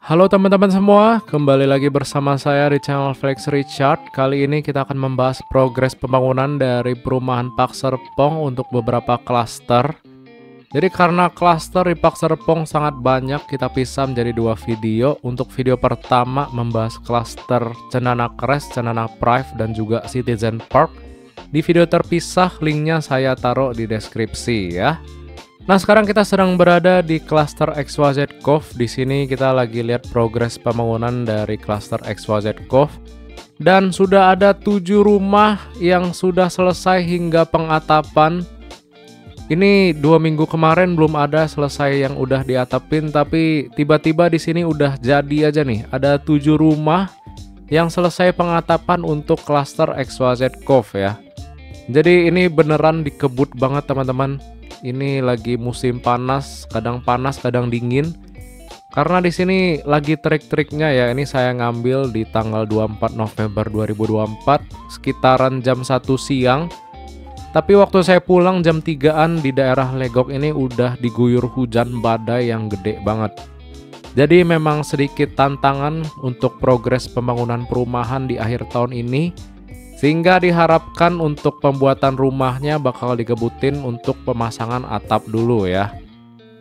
Halo teman-teman semua, kembali lagi bersama saya di channel Flex Richard. Kali ini kita akan membahas progres pembangunan dari perumahan Pak Serpong untuk beberapa klaster. Jadi karena klaster di Pak Serpong sangat banyak, kita pisah menjadi dua video. Untuk video pertama membahas klaster Cendana Crest, Cendana Prive, dan juga Citizen Park. Di video terpisah, linknya saya taruh di deskripsi ya. Nah, sekarang kita sedang berada di klaster XYZ Cove. Di sini kita lagi lihat progres pembangunan dari klaster XYZ Cove. Dan sudah ada 7 rumah yang sudah selesai hingga pengatapan. Ini 2 minggu kemarin belum ada selesai yang udah diatapin, tapi tiba-tiba di sini udah jadi aja nih. Ada 7 rumah yang selesai pengatapan untuk klaster XYZ Cove ya. Jadi ini beneran dikebut banget teman-teman. Ini lagi musim panas kadang dingin. Karena di sini lagi trik-triknya ya. Ini saya ngambil di tanggal 24 November 2024 sekitaran jam 1 siang. Tapi waktu saya pulang jam 3-an di daerah Legok ini udah diguyur hujan badai yang gede banget. Jadi memang sedikit tantangan untuk progres pembangunan perumahan di akhir tahun ini. Sehingga diharapkan untuk pembuatan rumahnya bakal dikebutin untuk pemasangan atap dulu ya.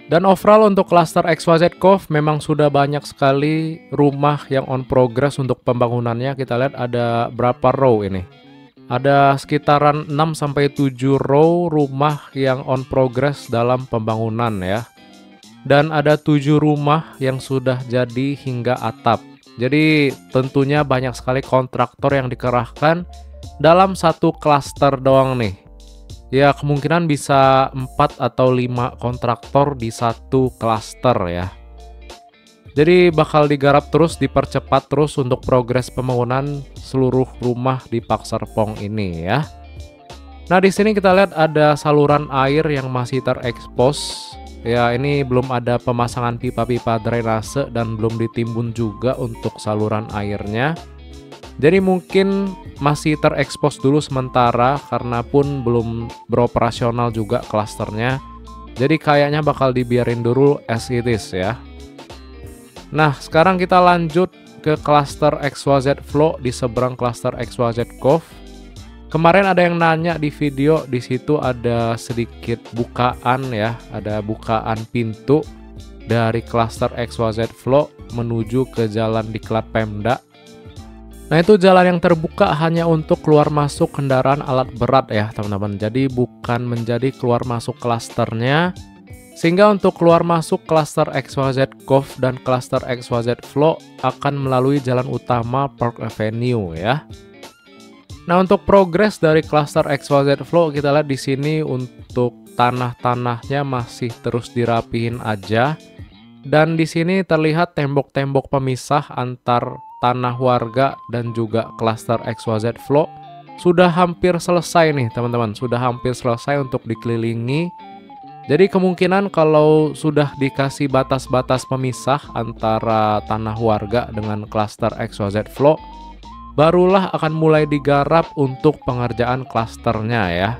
Dan overall untuk klaster XYZ Cove memang sudah banyak sekali rumah yang on progress untuk pembangunannya. Kita lihat ada berapa row ini. Ada sekitaran 6-7 row rumah yang on progress dalam pembangunan ya. Dan ada 7 rumah yang sudah jadi hingga atap. Jadi tentunya banyak sekali kontraktor yang dikerahkan dalam satu klaster doang nih. Ya kemungkinan bisa 4 atau 5 kontraktor di satu klaster ya. Jadi bakal digarap terus, dipercepat terus untuk progres pembangunan seluruh rumah di Pak Serpong ini ya. Nah di sini kita lihat ada saluran air yang masih terekspos. Ya ini belum ada pemasangan pipa-pipa drainase dan belum ditimbun juga untuk saluran airnya. Jadi mungkin masih terekspos dulu sementara karena pun belum beroperasional juga klasternya. Jadi kayaknya bakal dibiarin dulu as it is ya. Nah sekarang kita lanjut ke klaster XYZ Flow di seberang klaster XYZ Cove. Kemarin ada yang nanya di video, di situ ada sedikit bukaan ya, ada bukaan pintu dari klaster XYZ Flow menuju ke jalan diklat Pemda. Nah itu jalan yang terbuka hanya untuk keluar masuk kendaraan alat berat ya teman-teman. Jadi bukan menjadi keluar masuk klasternya. Sehingga untuk keluar masuk klaster XYZ Cove dan klaster XYZ Flow akan melalui jalan utama Park Avenue ya. Nah untuk progres dari klaster XYZ Flow kita lihat di sini untuk tanah-tanahnya masih terus dirapihin aja. Dan di sini terlihat tembok-tembok pemisah antar tanah warga dan juga klaster XYZ Flow sudah hampir selesai nih teman-teman, sudah hampir selesai untuk dikelilingi. Jadi kemungkinan kalau sudah dikasih batas-batas pemisah antara tanah warga dengan klaster XYZ Flow, barulah akan mulai digarap untuk pengerjaan klasternya ya.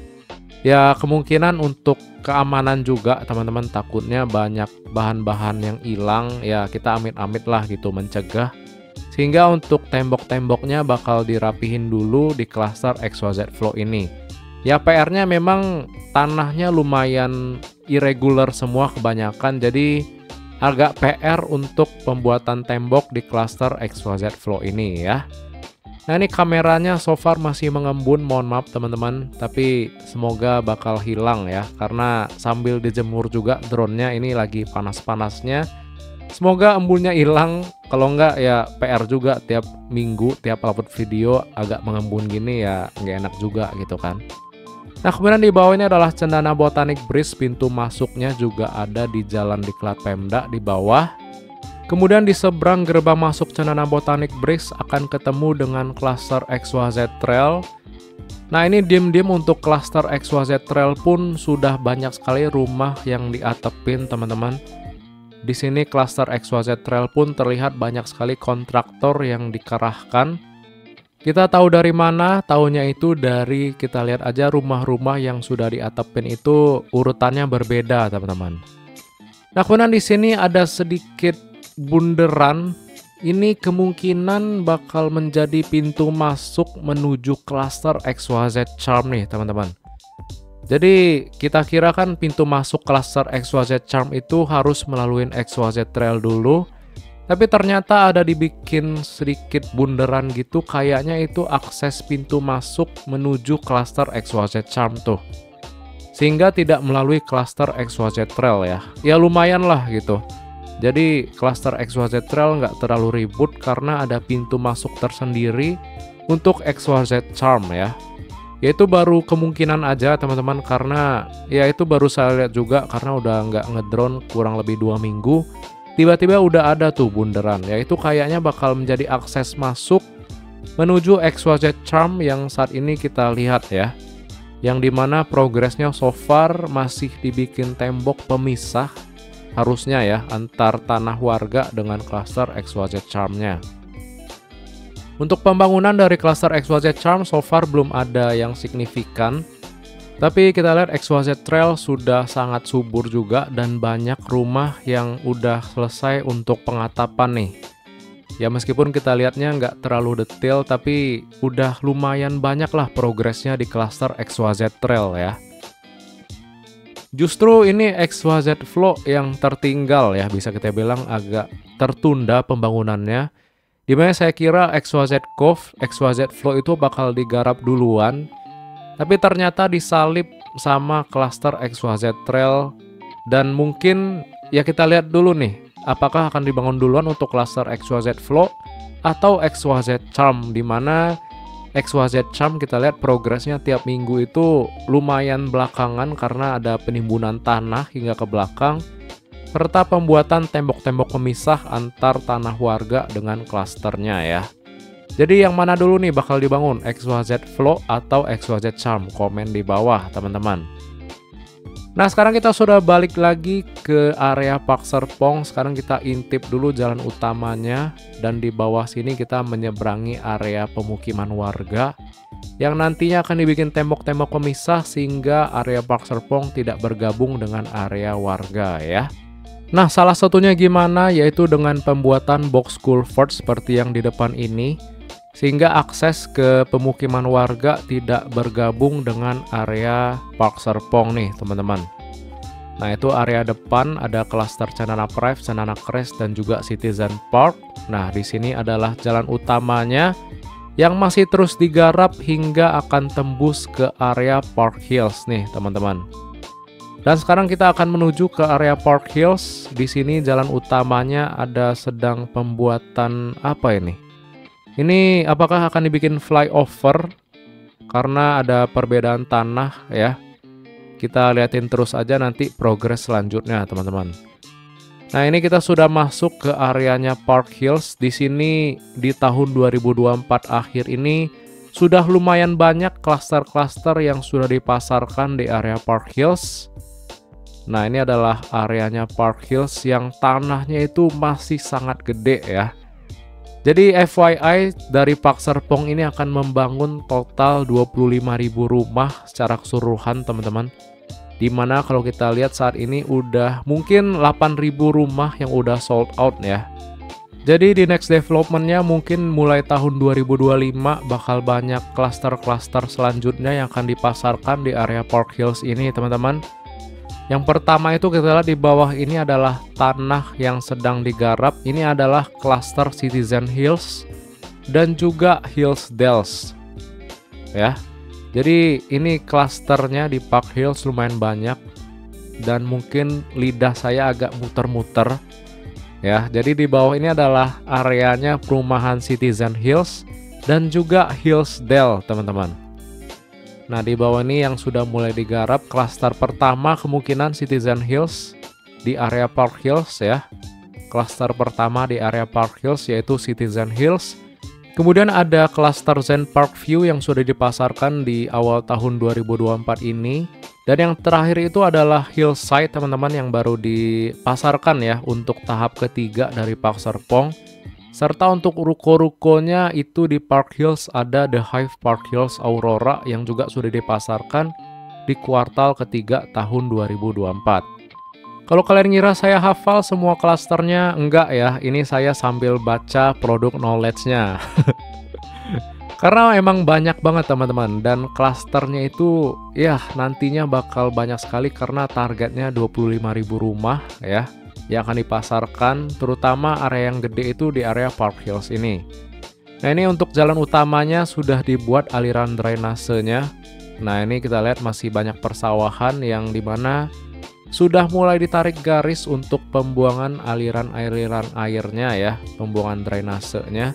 Ya kemungkinan untuk keamanan juga teman-teman, takutnya banyak bahan-bahan yang hilang ya, kita amit-amit lah gitu mencegah. Sehingga untuk tembok-temboknya bakal dirapihin dulu di klaster XYZ Flow ini. Ya PR-nya memang tanahnya lumayan irregular semua kebanyakan, jadi agak PR untuk pembuatan tembok di klaster XYZ Flow ini ya. Nah ini kameranya so far masih mengembun, mohon maaf teman-teman, tapi semoga bakal hilang ya, karena sambil dijemur juga drone-nya, ini lagi panas-panasnya. Semoga embunnya hilang, kalau enggak ya PR juga tiap minggu, tiap upload video agak mengembun gini ya nggak enak juga gitu kan. Nah kemudian di bawah ini adalah Cendana Botanic Bridge, pintu masuknya juga ada di jalan diklat Pemda di bawah. Kemudian di seberang gerbang masuk Cendana Botanic Bridge akan ketemu dengan klaster XYZ Trail. Nah ini diem-diem untuk klaster XYZ Trail pun sudah banyak sekali rumah yang diatepin teman-teman. Di sini klaster XYZ Trail pun terlihat banyak sekali kontraktor yang dikerahkan. Kita tahu dari mana? Tahunya itu dari kita lihat aja rumah-rumah yang sudah diatepin itu urutannya berbeda teman-teman. Nah kemudian di sini ada sedikit bunderan ini kemungkinan bakal menjadi pintu masuk menuju klaster XYZ Charm nih teman-teman. Jadi kita kira kan pintu masuk klaster XYZ Charm itu harus melalui XYZ Trail dulu. Tapi ternyata ada dibikin sedikit bunderan gitu, kayaknya itu akses pintu masuk menuju klaster XYZ Charm tuh. Sehingga tidak melalui klaster XYZ Trail ya. Ya lumayan lah gitu. Jadi klaster XYZ Trail nggak terlalu ribut karena ada pintu masuk tersendiri untuk XYZ Charm ya. Yaitu baru kemungkinan aja teman-teman, karena ya itu baru saya lihat juga karena udah nggak ngedrone kurang lebih 2 minggu. Tiba-tiba udah ada tuh bunderan, yaitu kayaknya bakal menjadi akses masuk menuju XYZ Charm yang saat ini kita lihat ya. Yang dimana progresnya so far masih dibikin tembok pemisah harusnya ya antar tanah warga dengan klaster XYZ Charm-nya. Untuk pembangunan dari klaster XYZ Charm so far belum ada yang signifikan. Tapi kita lihat XYZ Trail sudah sangat subur juga dan banyak rumah yang udah selesai untuk pengatapan nih. Ya meskipun kita lihatnya nggak terlalu detail, tapi udah lumayan banyak lah progresnya di klaster XYZ Trail ya. Justru ini XYZ Flow yang tertinggal ya, bisa kita bilang agak tertunda pembangunannya. Dimana saya kira XYZ Cove, XYZ Flow itu bakal digarap duluan. Tapi ternyata disalip sama klaster XYZ Trail, dan mungkin ya kita lihat dulu nih apakah akan dibangun duluan untuk klaster XYZ Flow atau XYZ Charm, dimana XYZ Charm kita lihat progresnya tiap minggu itu lumayan belakangan karena ada penimbunan tanah hingga ke belakang serta pembuatan tembok-tembok pemisah antar tanah warga dengan klasternya ya. Jadi yang mana dulu nih bakal dibangun, XYZ Flow atau XYZ Charm? Komen di bawah teman-teman. Nah sekarang kita sudah balik lagi ke area Park Serpong. Sekarang kita intip dulu jalan utamanya, dan di bawah sini kita menyeberangi area pemukiman warga yang nantinya akan dibikin tembok-tembok pemisah sehingga area Park Serpong tidak bergabung dengan area warga ya. Nah salah satunya gimana, yaitu dengan pembuatan box culvert seperti yang di depan ini, sehingga akses ke pemukiman warga tidak bergabung dengan area Park Serpong nih teman-teman. Nah itu area depan ada klaster Cendana Prive, Cendana Crest, dan juga Citizen Park. Nah di sini adalah jalan utamanya yang masih terus digarap hingga akan tembus ke area Park Hills nih teman-teman. Dan sekarang kita akan menuju ke area Park Hills. Di sini jalan utamanya ada sedang pembuatan apa ini? Ini apakah akan dibikin flyover karena ada perbedaan tanah ya. Kita liatin terus aja nanti progres selanjutnya teman-teman. Nah ini kita sudah masuk ke areanya Park Hills. Di sini di tahun 2024 akhir ini sudah lumayan banyak klaster-klaster yang sudah dipasarkan di area Park Hills. Nah ini adalah areanya Park Hills yang tanahnya itu masih sangat gede ya. Jadi FYI, dari Park Serpong ini akan membangun total 25.000 rumah secara keseluruhan teman-teman. Dimana kalau kita lihat saat ini udah mungkin 8.000 rumah yang udah sold out ya. Jadi di next developmentnya mungkin mulai tahun 2025 bakal banyak klaster-klaster selanjutnya yang akan dipasarkan di area Park Hills ini teman-teman. Yang pertama itu kita lihat di bawah ini adalah tanah yang sedang digarap. Ini adalah klaster Citizen Hills dan juga Hillsdales ya. Jadi ini klasternya di Park Hills lumayan banyak, dan mungkin lidah saya agak muter-muter ya. Jadi di bawah ini adalah areanya perumahan Citizen Hills dan juga Hillsdale teman-teman. Nah di bawah ini yang sudah mulai digarap, klaster pertama kemungkinan Citizen Hills di area Park Hills ya. Klaster pertama di area Park Hills yaitu Citizen Hills. Kemudian ada klaster Zen Park View yang sudah dipasarkan di awal tahun 2024 ini. Dan yang terakhir itu adalah Hillside teman-teman yang baru dipasarkan ya untuk tahap ketiga dari Park Serpong. Serta untuk ruko-rukonya itu di Park Hills ada The Hive Park Hills Aurora yang juga sudah dipasarkan di kuartal ketiga tahun 2024. Kalau kalian ngira saya hafal semua klasternya, enggak ya. Ini saya sambil baca produk knowledge-nya. Karena emang banyak banget teman-teman, dan klasternya itu ya nantinya bakal banyak sekali karena targetnya 25.000 rumah ya yang akan dipasarkan, terutama area yang gede itu di area Park Hills ini. Nah, ini untuk jalan utamanya sudah dibuat aliran drainasenya. Nah, ini kita lihat masih banyak persawahan yang dimana sudah mulai ditarik garis untuk pembuangan aliran-aliran airnya ya, pembuangan drainasenya.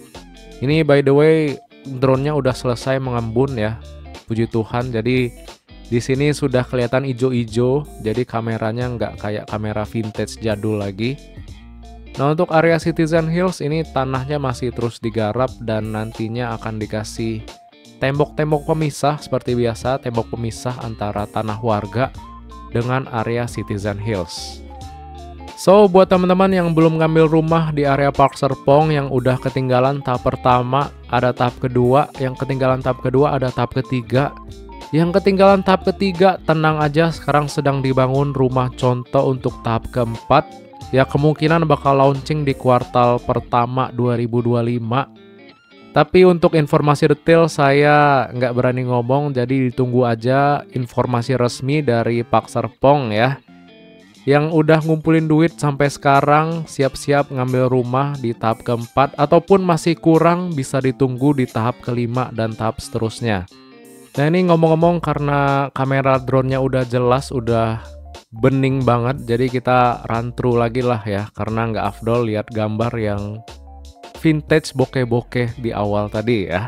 Ini by the way drone-nya udah selesai mengembun ya, puji Tuhan. Jadi di sini sudah kelihatan ijo-ijo, jadi kameranya nggak kayak kamera vintage jadul lagi. Nah, untuk area Citizen Hills ini tanahnya masih terus digarap dan nantinya akan dikasih tembok-tembok pemisah seperti biasa, tembok pemisah antara tanah warga dengan area Citizen Hills. So, buat teman-teman yang belum ngambil rumah di area Park Serpong yang udah ketinggalan tahap pertama, ada tahap kedua, yang ketinggalan tahap kedua, ada tahap ketiga. Yang ketinggalan tahap ketiga, tenang aja, sekarang sedang dibangun rumah contoh untuk tahap keempat. Ya, kemungkinan bakal launching di kuartal pertama 2025. Tapi untuk informasi detail saya nggak berani ngomong, jadi ditunggu aja informasi resmi dari Park Serpong ya. Yang udah ngumpulin duit sampai sekarang, siap-siap ngambil rumah di tahap keempat, ataupun masih kurang bisa ditunggu di tahap kelima dan tahap seterusnya. Nah, ini ngomong-ngomong karena kamera drone-nya udah jelas, udah bening banget, jadi kita run through lagi lah ya, karena nggak afdol lihat gambar yang vintage bokeh-bokeh di awal tadi ya.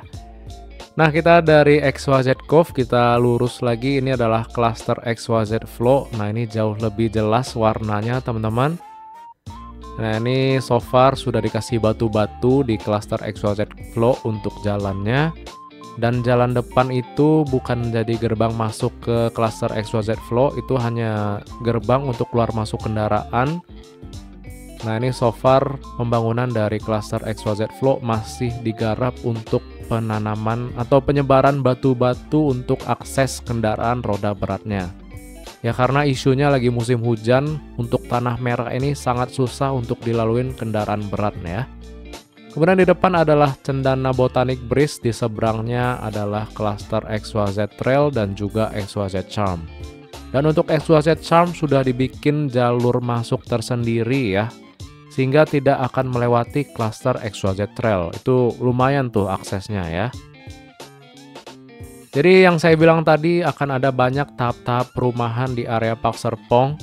Nah, kita dari XYZ Cove kita lurus lagi, ini adalah cluster XYZ Flow. Nah, ini jauh lebih jelas warnanya teman-teman. Nah, ini so far sudah dikasih batu-batu di cluster XYZ Flow untuk jalannya. Dan jalan depan itu bukan jadi gerbang masuk ke cluster XYZ Flow, itu hanya gerbang untuk keluar masuk kendaraan. Nah, ini so far pembangunan dari cluster XYZ Flow masih digarap untuk penanaman atau penyebaran batu-batu untuk akses kendaraan roda beratnya. Ya, karena isunya lagi musim hujan, untuk tanah merah ini sangat susah untuk dilaluin kendaraan berat ya. Kemudian di depan adalah Cendana Botanic Bridge, di seberangnya adalah cluster XYZ Trail dan juga XYZ Charm. Dan untuk XYZ Charm sudah dibikin jalur masuk tersendiri ya, sehingga tidak akan melewati cluster XYZ Trail. Itu lumayan tuh aksesnya ya. Jadi yang saya bilang tadi akan ada banyak tahap-tahap perumahan di area Park Serpong,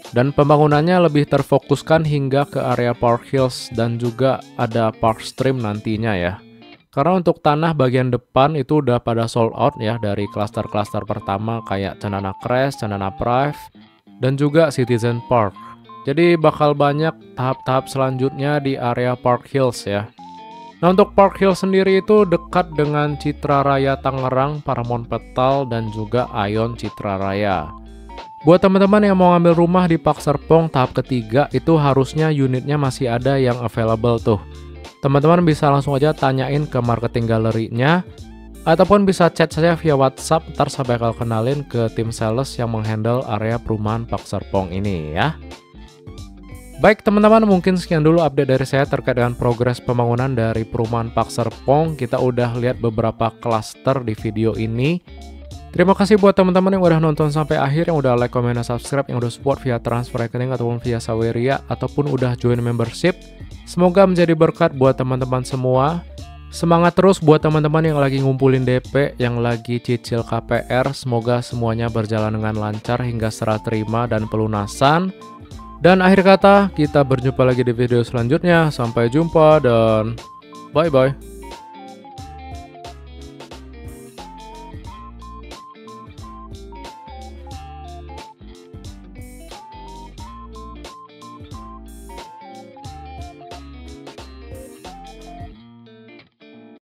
dan pembangunannya lebih terfokuskan hingga ke area Park Hills dan juga ada Park Stream nantinya ya. Karena untuk tanah bagian depan itu udah pada sold out ya dari klaster-klaster pertama kayak Cendana Crest, Cendana Prive, dan juga Citizen Park. Jadi bakal banyak tahap-tahap selanjutnya di area Park Hills ya. Nah, untuk Park Hills sendiri itu dekat dengan Citra Raya Tangerang, Paramount Petal, dan juga Ion Citra Raya. Buat teman-teman yang mau ngambil rumah di Park Serpong tahap ketiga, itu harusnya unitnya masih ada yang available tuh. Teman-teman bisa langsung aja tanyain ke marketing galerinya, ataupun bisa chat saya via WhatsApp, ntar saya bakal kenalin ke tim sales yang menghandle area perumahan Park Serpong ini ya. Baik teman-teman, mungkin sekian dulu update dari saya terkait dengan progres pembangunan dari perumahan Park Serpong. Kita udah lihat beberapa klaster di video ini. Terima kasih buat teman-teman yang udah nonton sampai akhir, yang udah like, comment, dan subscribe, yang udah support via transfer rekening ataupun via Saweria, ataupun udah join membership. Semoga menjadi berkat buat teman-teman semua. Semangat terus buat teman-teman yang lagi ngumpulin DP, yang lagi cicil KPR. Semoga semuanya berjalan dengan lancar hingga serah terima dan pelunasan. Dan akhir kata, kita berjumpa lagi di video selanjutnya. Sampai jumpa dan bye-bye.